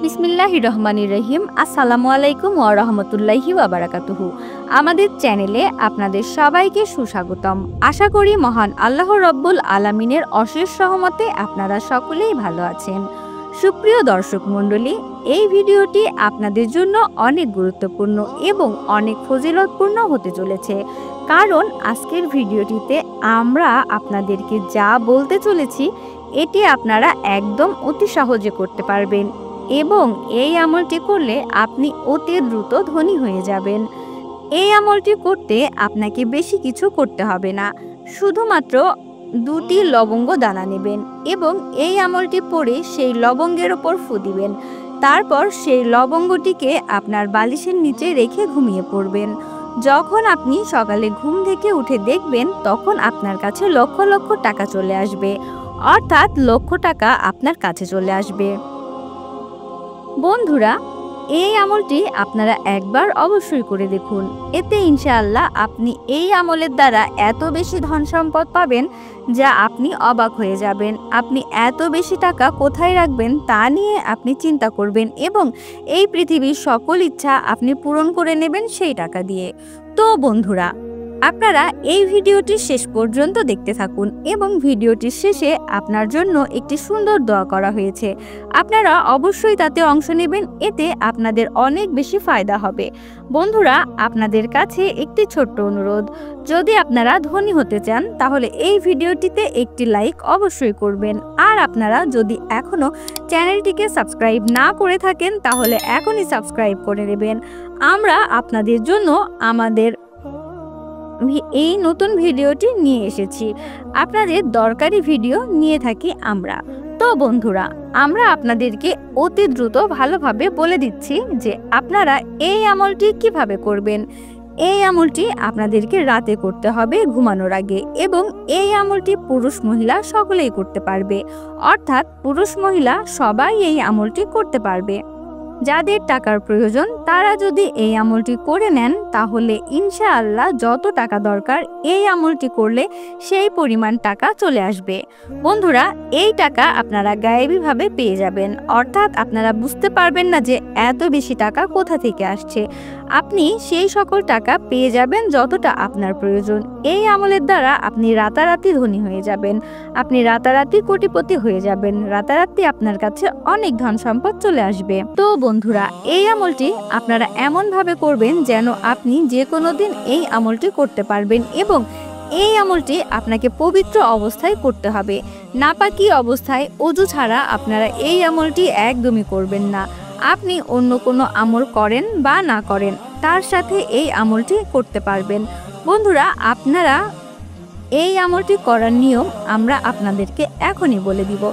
বিসমিল্লাহির রহমানির রহিম। আসসালামু আলাইকুম ওয়া রাহমাতুল্লাহি ওয়া বারাকাতুহু। আমাদের চ্যানেলে আপনাদের সবাইকে সুস্বাগতম। আশা করি মহান আল্লাহ রব্বুল আলামিনের অশেষ রহমতে আপনারা সকলেই ভালো আছেন। সুপ্রিয় দর্শক মণ্ডলী, এই ভিডিওটি আপনাদের জন্য অনেক গুরুত্বপূর্ণ এবং অনেক ফজিলতপূর্ণ হতে চলেছে, কারণ আজকের ভিডিওটিতে আমরা আপনাদেরকে যা বলতে চলেছি এটি আপনারা একদম অতি সহজে করতে পারবেন এবং এই আমলটি করলে আপনি অতি দ্রুত ধনী হয়ে যাবেন। এই আমলটি করতে আপনাকে বেশি কিছু করতে হবে না, শুধুমাত্র 2টি লবঙ্গ দানা নেবেন এবং এই আমলটি পরে সেই লবঙ্গের ওপর ফু দিবেন। তারপর সেই লবঙ্গটিকে আপনার বালিশের নিচে রেখে ঘুমিয়ে পড়বেন। যখন আপনি সকালে ঘুম থেকে উঠে দেখবেন, তখন আপনার কাছে লক্ষ লক্ষ টাকা চলে আসবে, অর্থাৎ লক্ষ টাকা আপনার কাছে চলে আসবে। বন্ধুরা, এই আমলটি আপনারা একবার অবশ্যই করে দেখুন। এতে ইনশাআল্লাহ আপনি এই আমলের দ্বারা এত বেশি ধন সম্পদ পাবেন যা আপনি অবাক হয়ে যাবেন। আপনি এত বেশি টাকা কোথায় রাখবেন তা নিয়ে আপনি চিন্তা করবেন এবং এই পৃথিবীর সকল ইচ্ছা আপনি পূরণ করে নেবেন সেই টাকা দিয়ে। তো বন্ধুরা, আপনারা এই ভিডিওটি শেষ পর্যন্ত দেখতে থাকুন এবং ভিডিওটির শেষে আপনার জন্য একটি সুন্দর দোয়া করা হয়েছে। আপনারা অবশ্যই তাতে অংশ নেবেন, এতে আপনাদের অনেক বেশি ফায়দা হবে। বন্ধুরা, আপনাদের কাছে একটি ছোট্ট অনুরোধ, যদি আপনারা ধনী হতে চান তাহলে এই ভিডিওটিতে একটি লাইক অবশ্যই করবেন। আর আপনারা যদি এখনও চ্যানেলটিকে সাবস্ক্রাইব না করে থাকেন তাহলে এখনই সাবস্ক্রাইব করে নেবেন। আমরা আপনাদের জন্য আমাদের এই নতুন ভিডিওটি নিয়ে এসেছি, আপনাদের দরকারি ভিডিও নিয়ে থাকি আমরা। তো বন্ধুরা, আমরা আপনাদেরকে অতি দ্রুত ভালোভাবে বলে দিচ্ছি যে আপনারা এই আমলটি কিভাবে করবেন। এই আমলটি আপনাদেরকে রাতে করতে হবে ঘুমানোর আগে এবং এই আমলটি পুরুষ মহিলা সকলেই করতে পারবে, অর্থাৎ পুরুষ মহিলা সবাই এই আমলটি করতে পারবে। যাদের টাকার প্রয়োজন তারা যদি এই আমলটি করে নেন তাহলে ইনশাআল্লাহ যত টাকা দরকার এই আমলটি করলে সেই পরিমাণ টাকা চলে আসবে। বন্ধুরা, এই টাকা আপনারা গায়েবীভাবে পেয়ে যাবেন, অর্থাৎ আপনারা বুঝতে পারবেন না যে এত বেশি টাকা কোথা থেকে আসছে। আপনি সেই সকল টাকা পেয়ে যাবেন যতটা আপনার প্রয়োজন। এই আমলের দ্বারা আপনি রাতারাতি ধনী হয়ে যাবেন, আপনি রাতারাতি কোটিপতি হয়ে যাবেন, রাতারাতি আপনার কাছে অনেক ধন সম্পদ চলে আসবে। তো বন্ধুরা, এই আমলটি আপনারা এমনভাবে করবেন যেন আপনি যে কোনো দিন এই আমলটি করতে পারবেন এবং এই আমলটি আপনাকে পবিত্র অবস্থায় করতে হবে। নাপাকি অবস্থায় ওযু ছাড়া আপনারা এই আমলটি একদমই করবেন না। আপনি অন্য কোনো আমল করেন বা না করেন, তার সাথে এই আমলটি করতে পারবেন। বন্ধুরা, আপনারা এই আমলটি করার নিয়ম আমরা আপনাদেরকে এখনই বলে দিব।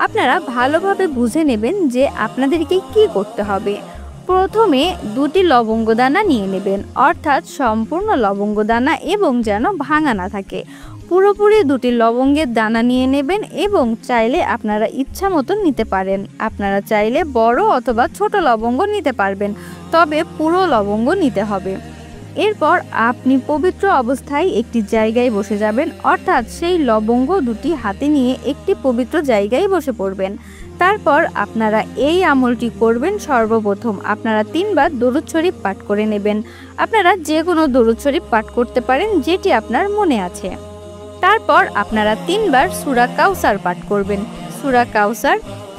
আপনারা ভালোভাবে বুঝে নেবেন যে আপনাদেরকে কি করতে হবে। প্রথমে 2টি লবঙ্গ দানা নিয়ে নেবেন, অর্থাৎ সম্পূর্ণ লবঙ্গ দানা এবং যেন ভাঙা না থাকে। পুরোপুরি 2টি লবঙ্গের দানা নিয়ে নেবেন এবং চাইলে আপনারা ইচ্ছা মতো নিতে পারেন। আপনারা চাইলে বড় অথবা ছোট লবঙ্গ নিতে পারবেন, তবে পুরো লবঙ্গ নিতে হবে। এরপর আপনি পবিত্র অবস্থায় একটি জায়গায় বসে যাবেন, অর্থাৎ সেই লবঙ্গ 2টি হাতে নিয়ে একটি পবিত্র জায়গায় বসে পড়বেন। তারপর আপনারা এই আমলটি করবেন। সর্বপ্রথম আপনারা 3 বার দরুদ শরীফ পাঠ করে নেবেন। আপনারা যে কোনো দরুদ শরীফ পাঠ করতে পারেন যেটি আপনার মনে আছে। তারপর আপনারা 3 বার সূরা কাউসার পাঠ করবেন। সূরা কাউসার,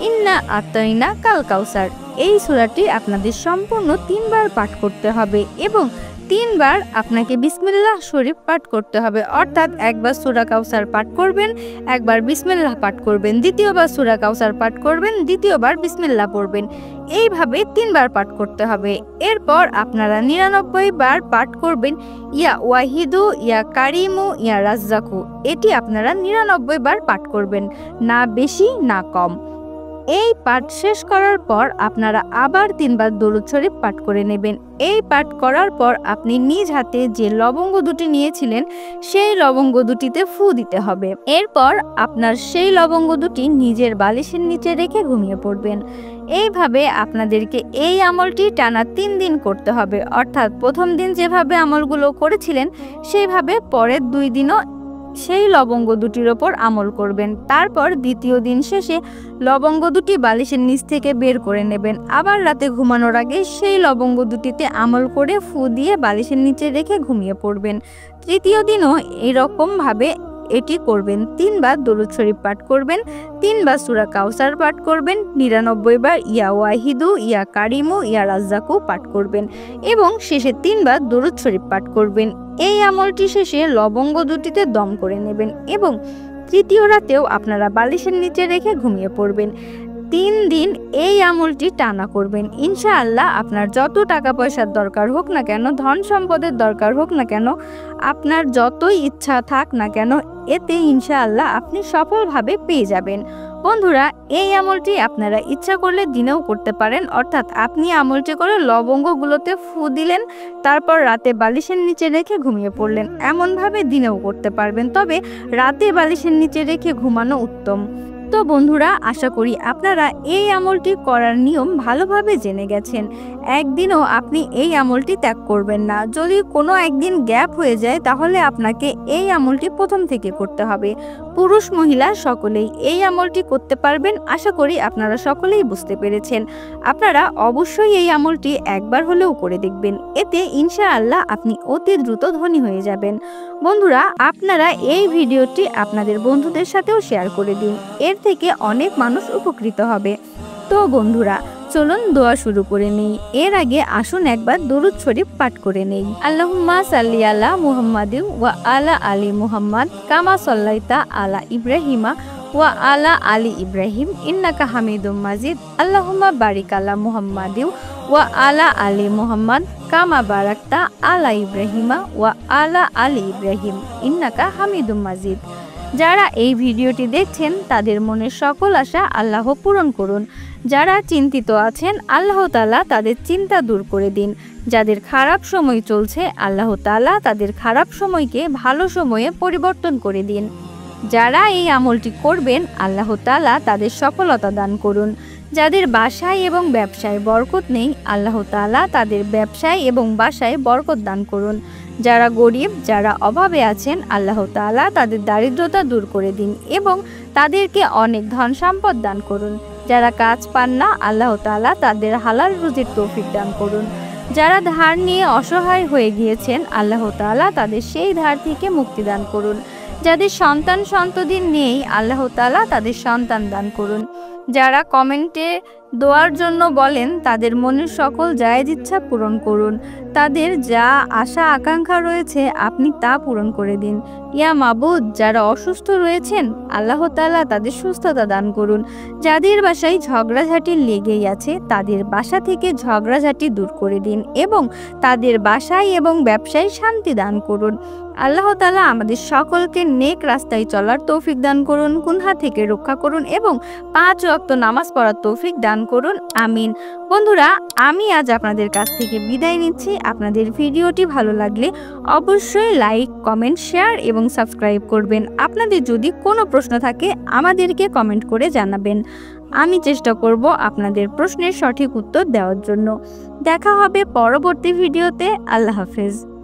ইন্না আতাইনা কাল কাউসার, এই সূরাটি আপনাদের সম্পূর্ণ 3 বার পাঠ করতে হবে এবং 3 বার আপনাকে বিসমিল্লাহ শরীফ পাঠ করতে হবে, অর্থাৎ একবার সূরা কাউসার পাঠ করবেন, একবার বিসমিল্লাহ পাঠ করবেন, দ্বিতীয়বার সূরা কাউসার পাঠ করবেন, দ্বিতীয়বার বিসমিল্লাহ পড়বেন। এইভাবে 3 বার পাঠ করতে হবে। এরপর আপনারা 99 বার পাঠ করবেন ইয়া ওয়াহিদু ইয়া কারিমু ইয়া রাজ্জাকু, এটি আপনারা 99 বার পাঠ করবেন, না বেশি না কম। এই পাঠ শেষ করার পর আপনারা আবার 3 বার দরুদ শরীফ পাঠ করে নেবেন। এই পাঠ করার পর আপনি নিজ হাতে যে লবঙ্গ 2টি নিয়েছিলেন সেই লবঙ্গ 2টিতে ফু দিতে হবে। এরপর আপনার সেই লবঙ্গ 2টি নিজের বালিশের নিচে রেখে ঘুমিয়ে পড়বেন। এইভাবে আপনাদেরকে এই আমলটি টানা 3 দিন করতে হবে, অর্থাৎ প্রথম দিন যেভাবে আমলগুলো করেছিলেন সেইভাবে পরের 2 দিনও সেই লবঙ্গ দুটির ওপর আমল করবেন। তারপর দ্বিতীয় দিন শেষে লবঙ্গ দুটি বালিশের নিচ থেকে বের করে নেবেন। আবার রাতে ঘুমানোর আগে সেই লবঙ্গ দুটিতে আমল করে ফু দিয়ে বালিশের নিচে রেখে ঘুমিয়ে পড়বেন। তৃতীয় দিনও এরকমভাবে এটি করবেন। 3 বার দরুদ শরীফ পাঠ করবেন, 3 বার সূরা কাউসার পাঠ করবেন, 99 বার ইয়া ওয়াহিদু ইয়া কারিমু ইয়া রাজ্জাকু পাঠ করবেন এবং শেষে 3 বার দরুদ শরীফ পাঠ করবেন। এই আমলটি শেষে লবঙ্গ দুটিতে দম করে নেবেন এবং তৃতীয় রাতেও আপনারা বালিশের নিচে রেখে ঘুমিয়ে পড়বেন। 3 দিন এই আমলটি টানা করবেন। ইনশাআল্লাহ আপনার যত টাকা পয়সার দরকার হোক না কেন, ধন সম্পদের দরকার হোক না কেন, আপনার যতই ইচ্ছা থাক না কেন, এতে ইনশাআল্লাহ আপনি সফলভাবে পেয়ে যাবেন। বন্ধুরা, এই আমলটি আপনারা ইচ্ছা করলে দিনেও করতে পারেন, অর্থাৎ আপনি আমলটি করে লবঙ্গগুলোতে ফু দিলেন, তারপর রাতে বালিশের নিচে রেখে ঘুমিয়ে পড়লেন। এমনভাবে দিনেও করতে পারবেন, তবে রাতে বালিশের নিচে রেখে ঘুমানো উত্তম। তো বন্ধুরা, আশা করি আপনারা এই আমলটি করার নিয়ম ভালোভাবে জেনে গেছেন। একদিনও আপনি এই আমলটি ত্যাগ করবেন না। যদি কোনো একদিন গ্যাপ হয়ে যায় তাহলে আপনাকে এই আমলটি প্রথম থেকে করতে হবে। পুরুষ মহিলা সকলেই এই আমলটি করতে পারবেন। আশা করি আপনারা সকলেই বুঝতে পেরেছেন। আপনারা অবশ্যই এই আমলটি একবার হলেও করে দেখবেন, এতে ইনশাআল্লাহ আপনি অতি দ্রুত ধনী হয়ে যাবেন। বন্ধুরা, আপনারা এই ভিডিওটি আপনাদের বন্ধুদের সাথেও শেয়ার করে দিন, এর থেকে অনেক মানুষ উপকৃত হবে। তো বন্ধুরা, চলুন দোয়া শুরু করে নেই। এর আগে আসুন একবার দরুদ শরীফ পাঠ করে নেই। আল্লাহুম্মা সাল্লি আলা মুহাম্মাদিন ওয়া আলা আলি মুহাম্মাদ কামা সাল্লাইতা আলা ইব্রাহিমা ওয়া আলা আলি ইব্রাহিম ইন্নাকা হামিদুম মাজিদ। আল্লাহুম্মা বারিক আলা মুহাম্মাদিন ওয়া আলা আলি মুহাম্মাদ কামা বারাকতা আলা ইব্রাহিমা ওয়া আলা আলি ইব্রাহিম ইন্নাকা হামিদুম মাজিদ। যারা এই ভিডিওটি দেখছেন তাদের মনের সকল আশা আল্লাহ পূরণ করুন। যারা চিন্তিত আছেন আল্লাহ তাআলা তাদের চিন্তা দূর করে দিন। যাদের খারাপ সময় চলছে আল্লাহ তাআলা তাদের খারাপ সময়কে ভালো সময়ে পরিবর্তন করে দিন। যারা এই আমলটি করবেন আল্লাহ তাআলা তাদের সফলতা দান করুন। যাদের বাসায় এবং ব্যবসায় বরকত নেই আল্লাহ তাআলা তাদের ব্যবসায় এবং বাসায় বরকত দান করুন। যারা গরিব, যারা অভাবে আছেন আল্লাহ তাআলা তাদের দারিদ্রতা দূর করে দিন এবং তাদেরকে অনেক ধন সম্পদ দান করুন। যারা কাজ পান না আল্লাহ তাআলা তাদের হালাল রুজির তৌফিক দান করুন। যারা ধার নিয়ে অসহায় হয়ে গিয়েছেন আল্লাহ তাআলা তাদের সেই ধার থেকে মুক্তি দান করুন। যাদের সন্ততি নেই আল্লাহ তাআলা তাদের সন্তান দান করুন। যারা কমেন্টে দোয়ার জন্য বলেন তাদের মনের সকল জায়েজ ইচ্ছা পূরণ করুন। তাদের যা আশা আকাঙ্ক্ষা রয়েছে আপনি তা পূরণ করে দিন। ইয়া মাবুদ, যারা অসুস্থ রয়েছেন আল্লাহ তাআলা তাদের সুস্থতা দান করুন। যাদের বাসায় ঝগড়াঝাটি লেগেই আছে তাদের বাসা থেকে ঝগড়াঝাটি দূর করে দিন এবং তাদের বাসায় এবং ব্যবসায় শান্তি দান করুন। আল্লাহ তাআলা আমাদের সকলকে নেক রাস্তায় চলার তৌফিক দান করুন, গুনাহ থেকে রক্ষা করুন এবং 5 ওয়াক্ত নামাজ পড়ার তৌফিক দান করুন। আমিন। বন্ধুরা, আমি আজ আপনাদের কাছ থেকে বিদায় নিচ্ছি। আপনাদের ভিডিওটি ভালো লাগলে অবশ্যই লাইক, কমেন্ট, শেয়ার এবং সাবস্ক্রাইব করবেন। আপনাদের যদি কোনো প্রশ্ন থাকে আমাদেরকে কমেন্ট করে জানাবেন। আমি চেষ্টা করব আপনাদের প্রশ্নের সঠিক উত্তর দেওয়ার জন্য। দেখা হবে পরবর্তী ভিডিওতে। আল্লাহ হাফেজ।